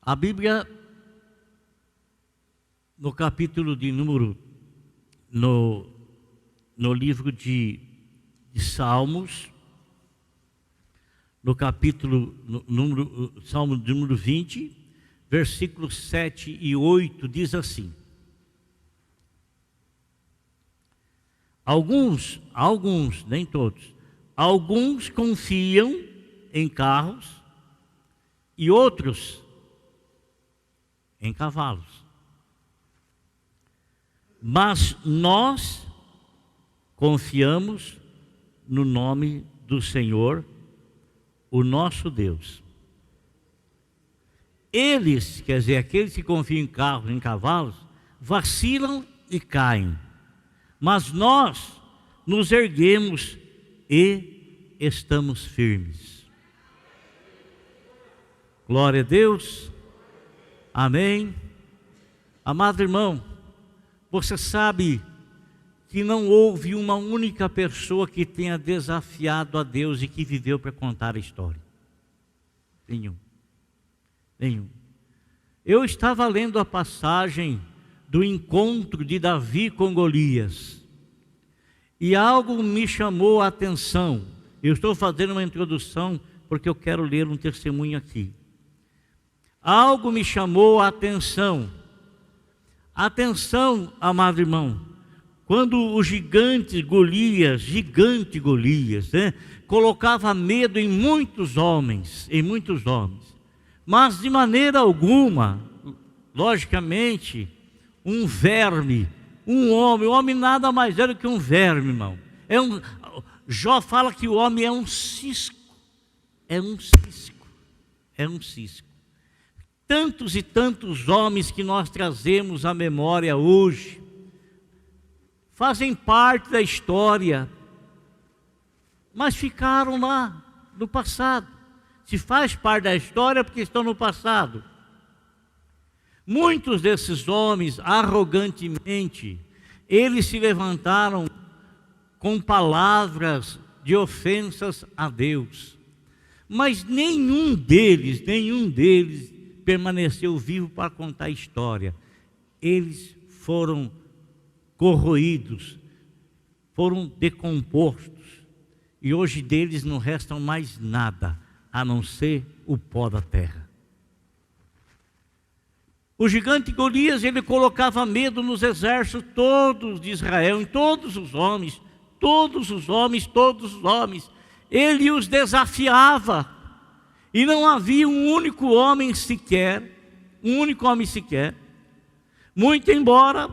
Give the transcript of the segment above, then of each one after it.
A Bíblia, no capítulo de número, no livro de Salmos, no capítulo, Salmo de número 20, versículos 7 e 8, diz assim: Alguns, nem todos, alguns confiam em carros e outros em cavalos. Mas nós confiamos no nome do Senhor, o nosso Deus. Eles, quer dizer, aqueles que confiam em carros, em cavalos, vacilam e caem. Mas nós nos erguemos e estamos firmes. Glória a Deus. Amém. Amado irmão, você sabe que não houve uma única pessoa que tenha desafiado a Deus e que viveu para contar a história. Nenhum. Eu estava lendo a passagem do encontro de Davi com Golias, e algo me chamou a atenção. Eu estou fazendo uma introdução porque eu quero ler um testemunho aqui. Algo me chamou a atenção. Atenção, amado irmão, quando o gigante Golias, colocava medo em muitos homens, mas de maneira alguma, logicamente, um verme, um homem nada mais é do que um verme, irmão. Jó fala que o homem é um cisco. Tantos e tantos homens que nós trazemos à memória hoje, fazem parte da história, mas ficaram lá no passado. Se faz parte da história porque estão no passado. Muitos desses homens, arrogantemente, eles se levantaram com palavras de ofensas a Deus. Mas nenhum deles permaneceu vivo para contar a história. Eles foram corroídos, foram decompostos, e hoje deles não restam mais nada, a não ser o pó da terra. O gigante Golias, ele colocava medo nos exércitos todos de Israel, em todos os homens. Ele os desafiava, e não havia um único homem sequer, muito embora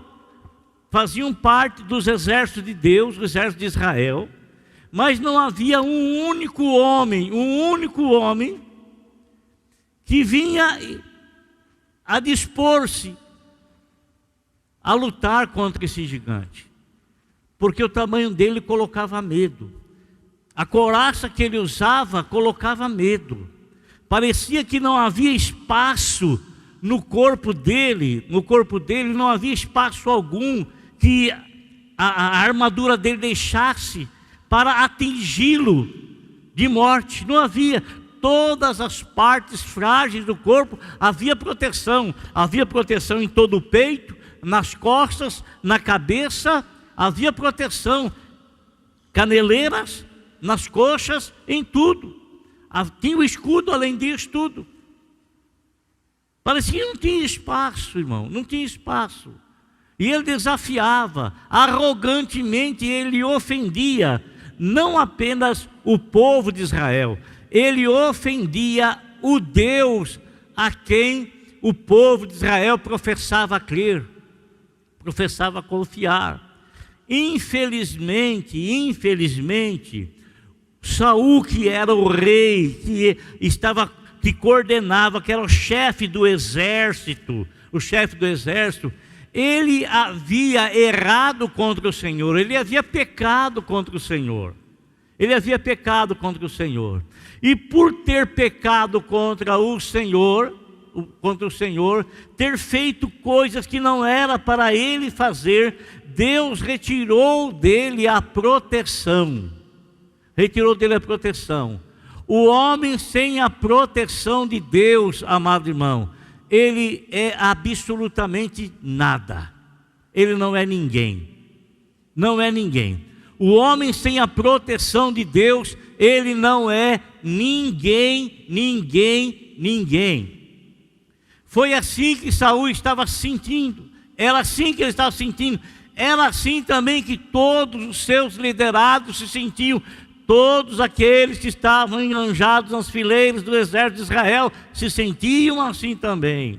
faziam parte dos exércitos de Deus, do exército de Israel, mas não havia um único homem que vinha a dispor-se a lutar contra esse gigante, porque o tamanho dele colocava medo, a couraça que ele usava colocava medo, parecia que não havia espaço no corpo dele não havia espaço algum que a armadura dele deixasse para atingi-lo de morte. Não havia. Todas as partes frágeis do corpo havia proteção em todo o peito, nas costas, na cabeça, havia proteção, caneleiras nas coxas, em tudo. Tinha o escudo, além disso tudo. Parecia que não tinha espaço, irmão, não tinha espaço. E ele desafiava, arrogantemente ele ofendia, não apenas o povo de Israel, ele ofendia o Deus a quem o povo de Israel professava crer, professava confiar. Infelizmente, Saul, que era o rei, que coordenava, que era o chefe do exército, ele havia errado contra o Senhor, ele havia pecado contra o Senhor. E por ter pecado contra o Senhor, ter feito coisas que não era para ele fazer, Deus retirou dele a proteção. O homem sem a proteção de Deus, amado irmão, ele é absolutamente nada. Ele não é ninguém. Não é ninguém. O homem sem a proteção de Deus, ele não é ninguém, ninguém, ninguém. Foi assim que Saul estava sentindo. Era assim que ele estava sentindo. Era assim também que todos os seus liderados se sentiam. Todos aqueles que estavam enganjados nas fileiras do exército de Israel se sentiam assim também.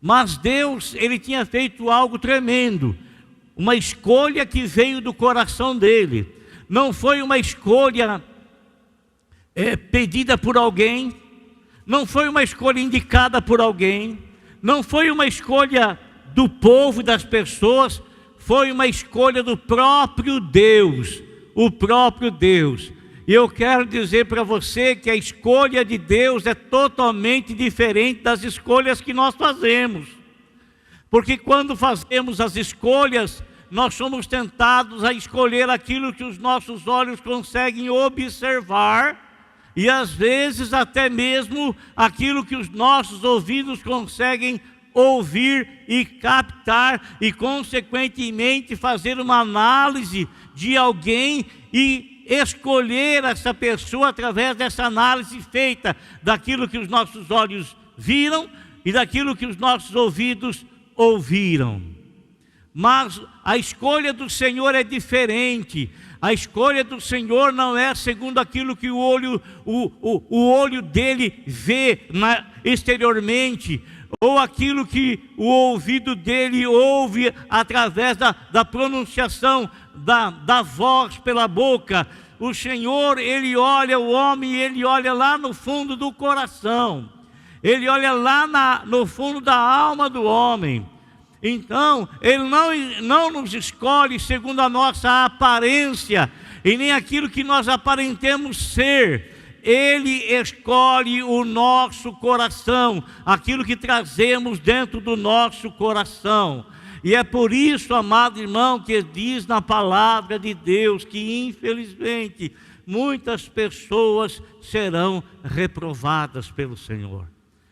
Mas Deus, ele tinha feito algo tremendo. Uma escolha que veio do coração dele. Não foi uma escolha pedida por alguém. Não foi uma escolha indicada por alguém. Não foi uma escolha do povo e das pessoas. Foi uma escolha do próprio Deus. O próprio Deus. E eu quero dizer para você que a escolha de Deus é totalmente diferente das escolhas que nós fazemos. Porque quando fazemos as escolhas, nós somos tentados a escolher aquilo que os nossos olhos conseguem observar, e às vezes até mesmo aquilo que os nossos ouvidos conseguem ouvir e captar, e consequentemente fazer uma análise de alguém e escolher essa pessoa através dessa análise feita daquilo que os nossos olhos viram e daquilo que os nossos ouvidos ouviram. Mas a escolha do Senhor é diferente. A escolha do Senhor não é segundo aquilo que o olho dele vê exteriormente, ou aquilo que o ouvido dele ouve através da pronunciação da voz pela boca. O Senhor, ele olha o homem, ele olha lá no fundo do coração. Ele olha lá no fundo da alma do homem. Então, ele não nos escolhe segundo a nossa aparência e nem aquilo que nós aparentemos ser. Ele escolhe o nosso coração, aquilo que trazemos dentro do nosso coração. E é por isso, amado irmão, que diz na palavra de Deus que infelizmente muitas pessoas serão reprovadas pelo Senhor.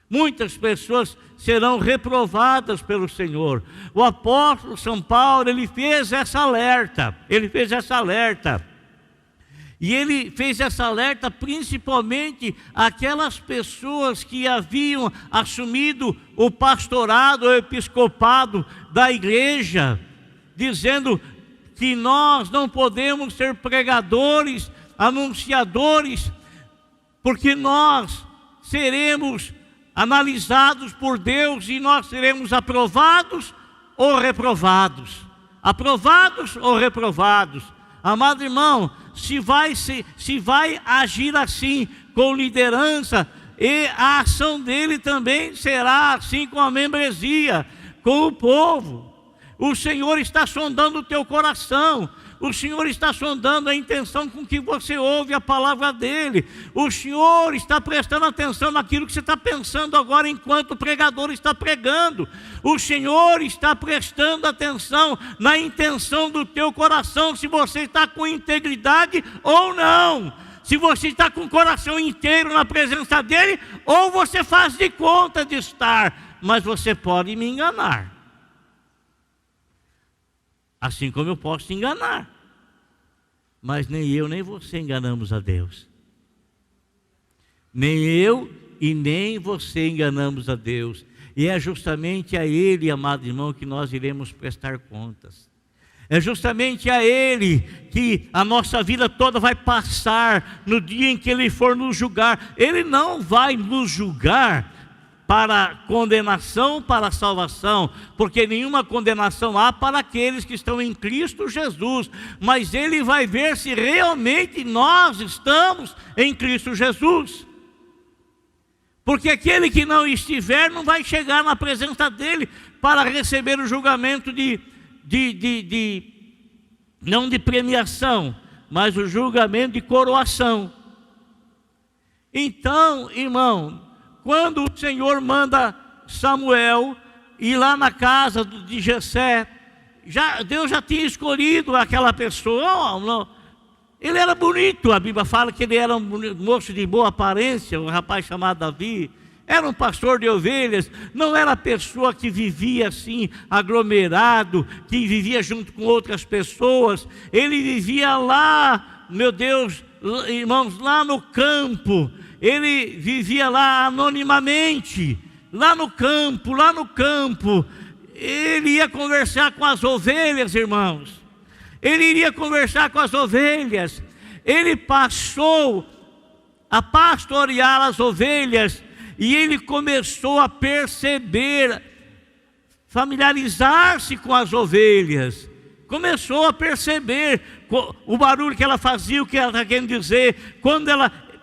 Muitas pessoas serão reprovadas pelo Senhor. O apóstolo São Paulo, ele fez essa alerta. E ele fez essa alerta principalmente àquelas pessoas que haviam assumido o pastorado, o episcopado da igreja, dizendo que nós não podemos ser pregadores, anunciadores, porque nós seremos analisados por Deus e nós seremos aprovados ou reprovados. Aprovados ou reprovados. Amado irmão, se vai agir assim com liderança, e a ação dele também será assim com a membresia, com o povo. O Senhor está sondando o teu coração. O Senhor está sondando a intenção com que você ouve a palavra dele. O Senhor está prestando atenção naquilo que você está pensando agora enquanto o pregador está pregando. O Senhor está prestando atenção na intenção do teu coração, se você está com integridade ou não. Se você está com o coração inteiro na presença dele, ou você faz de conta de estar, mas você pode me enganar. Assim como eu posso te enganar. Mas nem eu nem você enganamos a Deus. Nem eu e nem você enganamos a Deus. E é justamente a Ele, amado irmão, que nós iremos prestar contas. É justamente a Ele que a nossa vida toda vai passar no dia em que Ele for nos julgar. Ele não vai nos julgar para condenação, para salvação, porque nenhuma condenação há para aqueles que estão em Cristo Jesus, mas Ele vai ver se realmente nós estamos em Cristo Jesus, porque aquele que não estiver não vai chegar na presença dEle para receber o julgamento não de premiação, mas o julgamento de coroação. Então, irmão, quando o Senhor manda Samuel ir lá na casa de Jessé, Deus já tinha escolhido aquela pessoa. Ele era bonito, a Bíblia fala que ele era um moço de boa aparência, um rapaz chamado Davi. Era um pastor de ovelhas, não era pessoa que vivia assim, aglomerado, que vivia junto com outras pessoas. Ele vivia lá, meu Deus, irmãos, lá no campo. Ele vivia lá anonimamente, lá no campo. Ele ia conversar com as ovelhas, irmãos. Ele iria conversar com as ovelhas. Ele passou a pastorear as ovelhas. E ele começou a perceber, familiarizar-se com as ovelhas. Começou a perceber o barulho que ela fazia, o que ela está querendo dizer.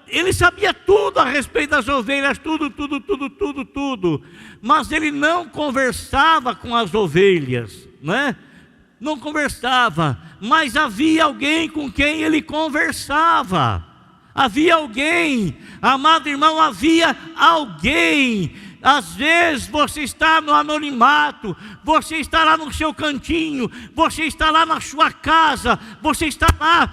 Ele sabia tudo a respeito das ovelhas, tudo. Mas ele não conversava com as ovelhas, né? Não conversava, mas havia alguém com quem ele conversava. Havia alguém, amado irmão, havia alguém. Às vezes você está no anonimato, você está lá no seu cantinho, você está lá na sua casa, você está lá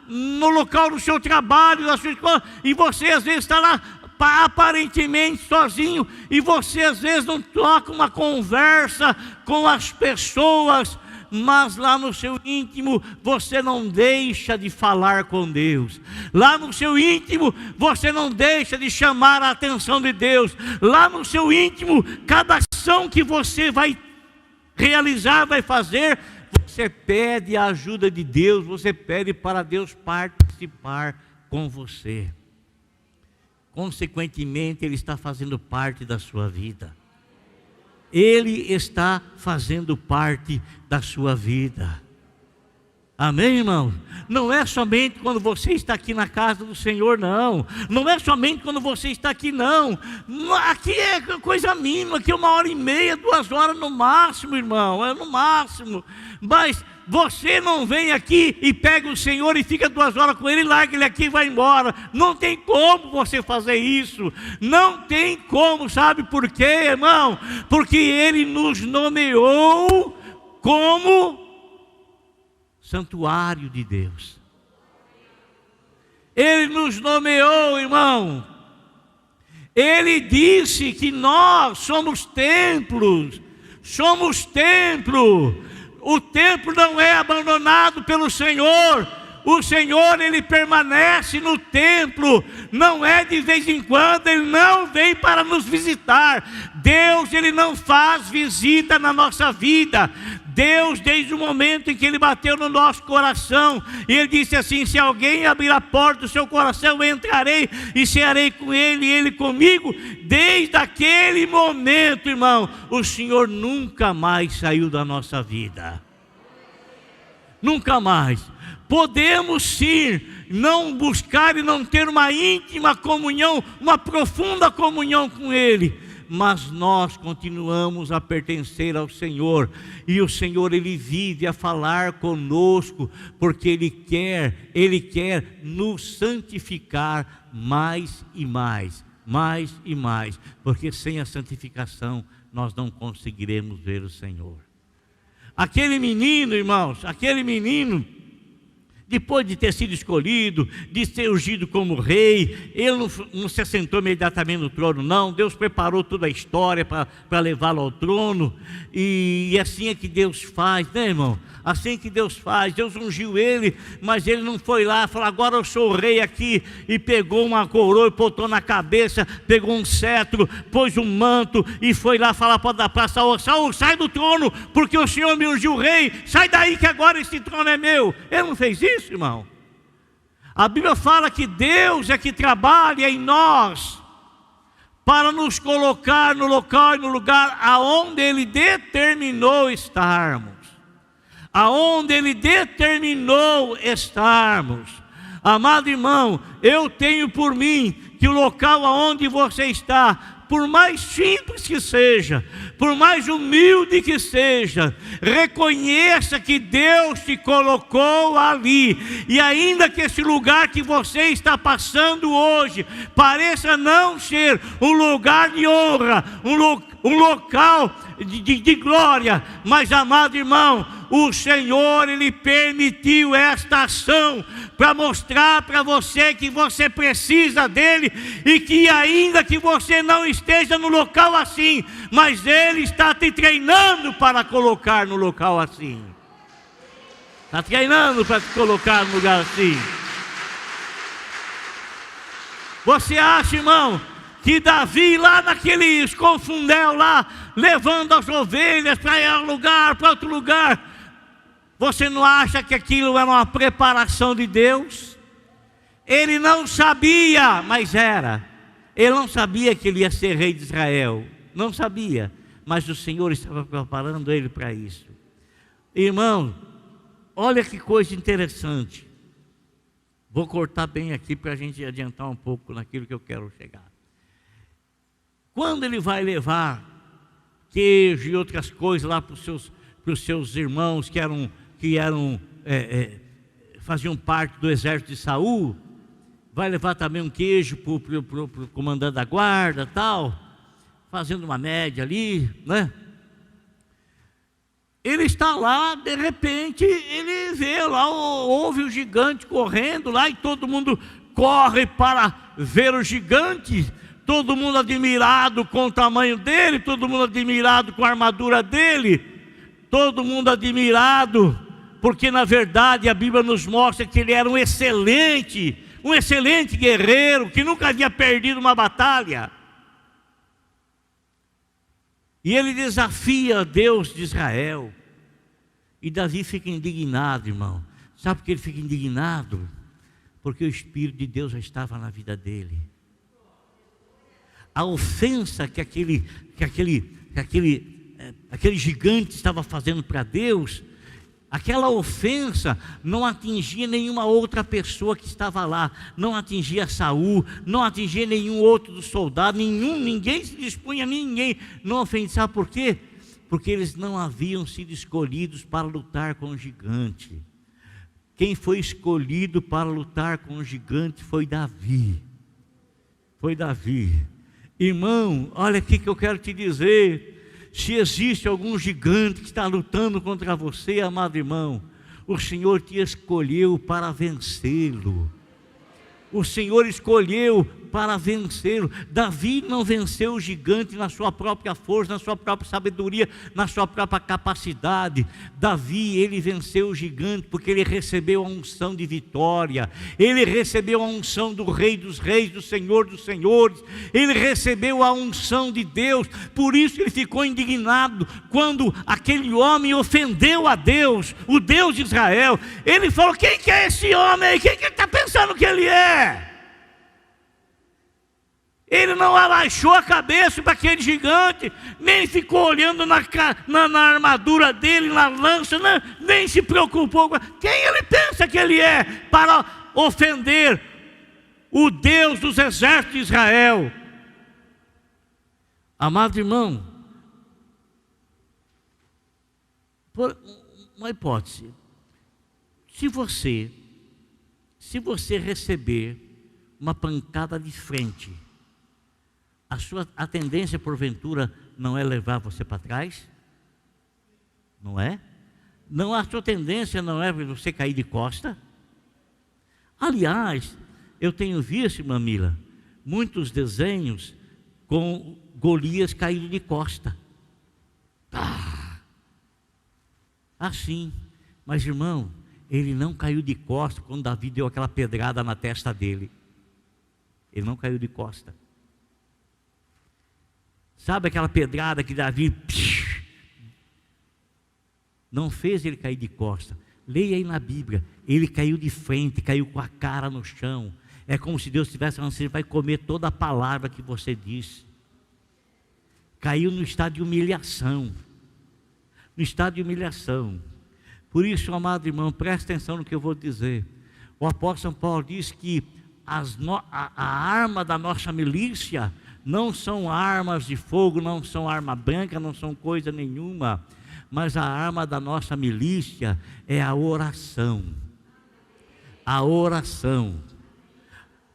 no local do seu trabalho, da sua escola, e você às vezes está lá aparentemente sozinho, e você às vezes não troca uma conversa com as pessoas, mas lá no seu íntimo você não deixa de falar com Deus. Lá no seu íntimo você não deixa de chamar a atenção de Deus. Lá no seu íntimo, cada ação que você vai realizar, vai fazer, você pede a ajuda de Deus, você pede para Deus participar com você. Consequentemente, Ele está fazendo parte da sua vida. Ele está fazendo parte da sua vida. Amém, irmão? Não é somente quando você está aqui na casa do Senhor, não. Não é somente quando você está aqui, não. Aqui é coisa mínima, aqui é 1h30, 2 horas no máximo, irmão. É no máximo. Mas você não vem aqui e pega o Senhor e fica 2 horas com Ele, larga Ele aqui e vai embora. Não tem como você fazer isso. Não tem como, sabe por quê, irmão? Porque Ele nos nomeou como santuário de Deus. Ele nos nomeou, irmão. Ele disse que nós somos templos. Somos templo. O templo não é abandonado pelo Senhor. O Senhor, Ele permanece no templo. Não é de vez em quando, Ele não vem para nos visitar. Deus, Ele não faz visita na nossa vida. Deus, desde o momento em que Ele bateu no nosso coração, e Ele disse assim: se alguém abrir a porta do seu coração, eu entrarei e cearei com ele e ele comigo. Desde aquele momento, irmão, o Senhor nunca mais saiu da nossa vida. Nunca mais. Podemos sim não buscar e não ter uma íntima comunhão, uma profunda comunhão com Ele, mas nós continuamos a pertencer ao Senhor, e o Senhor, Ele vive a falar conosco, porque Ele quer nos santificar mais e mais, porque sem a santificação nós não conseguiremos ver o Senhor. Aquele menino, irmãos, depois de ter sido escolhido, de ser ungido como rei, ele não se assentou imediatamente no trono, não. Deus preparou toda a história para levá-lo ao trono, e assim é que Deus faz, né, irmão? Assim que Deus faz. Deus ungiu ele, mas ele não foi lá e falou: agora eu sou o rei aqui, e pegou uma coroa e botou na cabeça, pegou um cetro, pôs um manto e foi lá falar para Saul: Saul, sai do trono, porque o Senhor me ungiu rei, sai daí que agora esse trono é meu. Ele não fez isso, irmão. A Bíblia fala que Deus é que trabalha em nós para nos colocar no local e no lugar aonde Ele determinou estarmos. Aonde Ele determinou estarmos. Amado irmão, eu tenho por mim que o local aonde você está, por mais simples que seja, por mais humilde que seja, reconheça que Deus te colocou ali, e ainda que esse lugar que você está passando hoje pareça não ser um lugar de honra, um local de glória. Mas, amado irmão, o Senhor, Ele permitiu esta ação para mostrar para você que você precisa dEle, e que ainda que você não esteja no local assim, mas Ele está te treinando para colocar no local assim. Está treinando para te colocar no lugar assim. Você acha, irmão, que Davi lá naquele esconfundel lá, levando as ovelhas para um lugar, para outro lugar, você não acha que aquilo era uma preparação de Deus? Ele não sabia, mas era. Ele não sabia que ele ia ser rei de Israel. Não sabia, mas o Senhor estava preparando ele para isso. Irmão, olha que coisa interessante. Vou cortar bem aqui para a gente adiantar um pouco naquilo que eu quero chegar. Quando ele vai levar queijo e outras coisas lá para os seus irmãos faziam parte do exército de Saul, vai levar também um queijo para o comandante da guarda, tal, fazendo uma média ali, né? Ele está lá, de repente, ele vê lá, ouve o gigante correndo lá, e todo mundo corre para ver o gigante, todo mundo admirado com o tamanho dele, todo mundo admirado com a armadura dele, todo mundo admirado, porque na verdade a Bíblia nos mostra que ele era um excelente guerreiro, que nunca havia perdido uma batalha. E ele desafia Deus de Israel. E Davi fica indignado, irmão. Sabe por que ele fica indignado? Porque o Espírito de Deus já estava na vida dele. A ofensa que aquele gigante estava fazendo para Deus, aquela ofensa não atingia nenhuma outra pessoa que estava lá, não atingia Saul, não atingia nenhum outro dos soldados, ninguém se dispunha a ninguém, não ofendia. Sabe por quê? Porque eles não haviam sido escolhidos para lutar com o gigante. Quem foi escolhido para lutar com o gigante foi Davi. Foi Davi. Irmão, olha aqui que eu quero te dizer. Se existe algum gigante que está lutando contra você, amado irmão, o Senhor te escolheu para vencê-lo. O Senhor escolheu para vencê-lo. Davi não venceu o gigante na sua própria força, na sua própria sabedoria, na sua própria capacidade. Davi, ele venceu o gigante porque ele recebeu a unção de vitória. Ele recebeu a unção do Rei dos Reis, do Senhor dos Senhores. Ele recebeu a unção de Deus. Por isso ele ficou indignado quando aquele homem ofendeu a Deus, o Deus de Israel. Ele falou: quem que é esse homem aí? Quem que ele está pensando que ele é? Ele não abaixou a cabeça para aquele gigante, nem ficou olhando na armadura dele, na lança, nem se preocupou. Quem ele pensa que ele é para ofender o Deus dos exércitos de Israel? Amado irmão, por uma hipótese, se você receber uma pancada de frente, a tendência porventura não é levar você para trás? Não é? Não, a sua tendência não é você cair de costa? Aliás, eu tenho visto, irmã Mila, muitos desenhos com Golias caído de costa. Assim. Mas irmão, ele não caiu de costa quando Davi deu aquela pedrada na testa dele. Ele não caiu de costa. Sabe aquela pedrada que Davi não fez ele cair de costa? Leia aí na Bíblia. Ele caiu de frente, caiu com a cara no chão. É como se Deus estivesse falando: você vai comer toda a palavra que você disse. Caiu no estado de humilhação. No estado de humilhação. Por isso, amado irmão, presta atenção no que eu vou dizer. O apóstolo Paulo diz que a arma da nossa milícia não são armas de fogo, não são arma branca, não são coisa nenhuma, mas a arma da nossa milícia é a oração. A oração.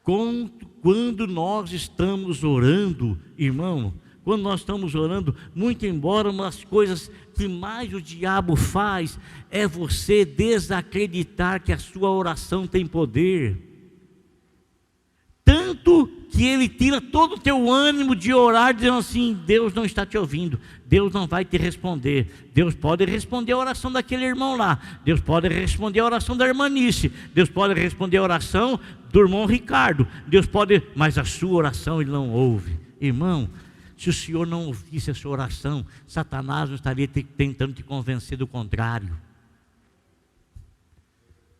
Quando nós estamos orando, irmão, quando nós estamos orando, muito embora uma das coisas que mais o diabo faz é você desacreditar que a sua oração tem poder. Tanto que ele tira todo o teu ânimo de orar, dizendo assim: Deus não está te ouvindo, Deus não vai te responder. Deus pode responder a oração daquele irmão lá, Deus pode responder a oração da irmã Nice, Deus pode responder a oração do irmão Ricardo, Deus pode, mas a sua oração Ele não ouve. Irmão, se o Senhor não ouvisse a sua oração, Satanás não estaria tentando te convencer do contrário.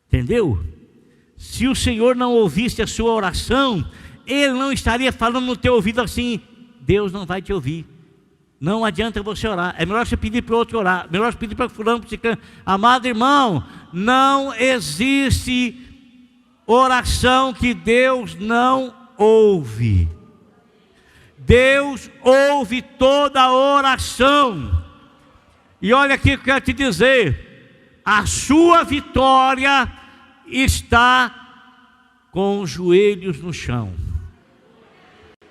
Entendeu? Se o Senhor não ouvisse a sua oração, Ele não estaria falando no teu ouvido assim: Deus não vai te ouvir, não adianta você orar, é melhor você pedir para o outro orar, é melhor você pedir para fulano, para ciclano. Amado irmão, não existe oração que Deus não ouve. Deus ouve toda oração. E olha aqui que eu quero te dizer: a sua vitória está com os joelhos no chão.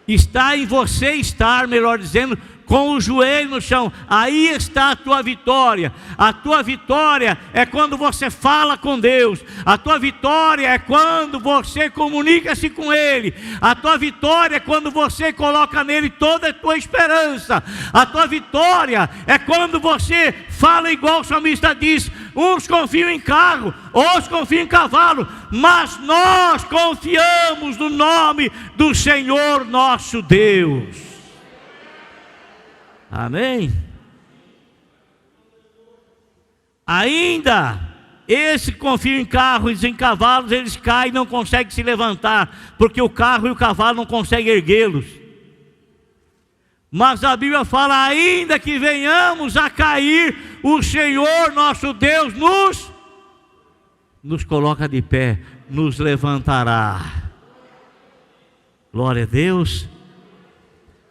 Está em você estar, melhor dizendo, com o joelho no chão. Aí está a tua vitória. A tua vitória é quando você fala com Deus. A tua vitória é quando você comunica-se com Ele. A tua vitória é quando você coloca nele toda a tua esperança. A tua vitória é quando você fala igual o salmista diz: uns confiam em carro, outros confiam em cavalo, mas nós confiamos no nome do Senhor nosso Deus. Amém? Ainda, esse que confia em carros e em cavalos, eles caem e não conseguem se levantar, porque o carro e o cavalo não conseguem erguê-los. Mas a Bíblia fala: ainda que venhamos a cair, o Senhor nosso Deus nos coloca de pé, nos levantará. Glória a Deus.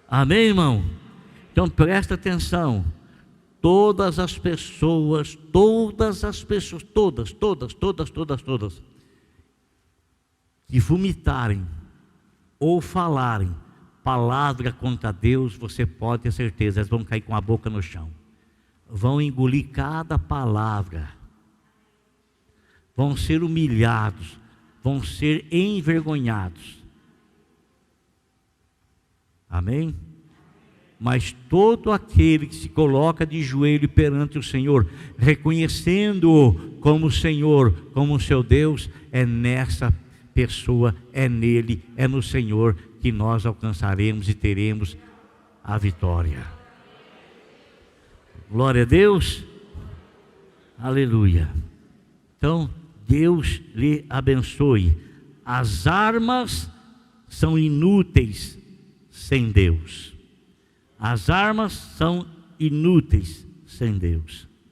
Amém, irmão? Então presta atenção: todas as pessoas, que vomitarem ou falarem palavra contra Deus, você pode ter certeza, eles vão cair com a boca no chão, vão engolir cada palavra, vão ser humilhados, vão ser envergonhados. Amém? Mas todo aquele que se coloca de joelho perante o Senhor, reconhecendo-o como Senhor, como seu Deus, é nessa pessoa, é nele, é no Senhor que nós alcançaremos e teremos a vitória. Glória a Deus. Aleluia. Então, Deus lhe abençoe. As armas são inúteis sem Deus. As armas são inúteis sem Deus.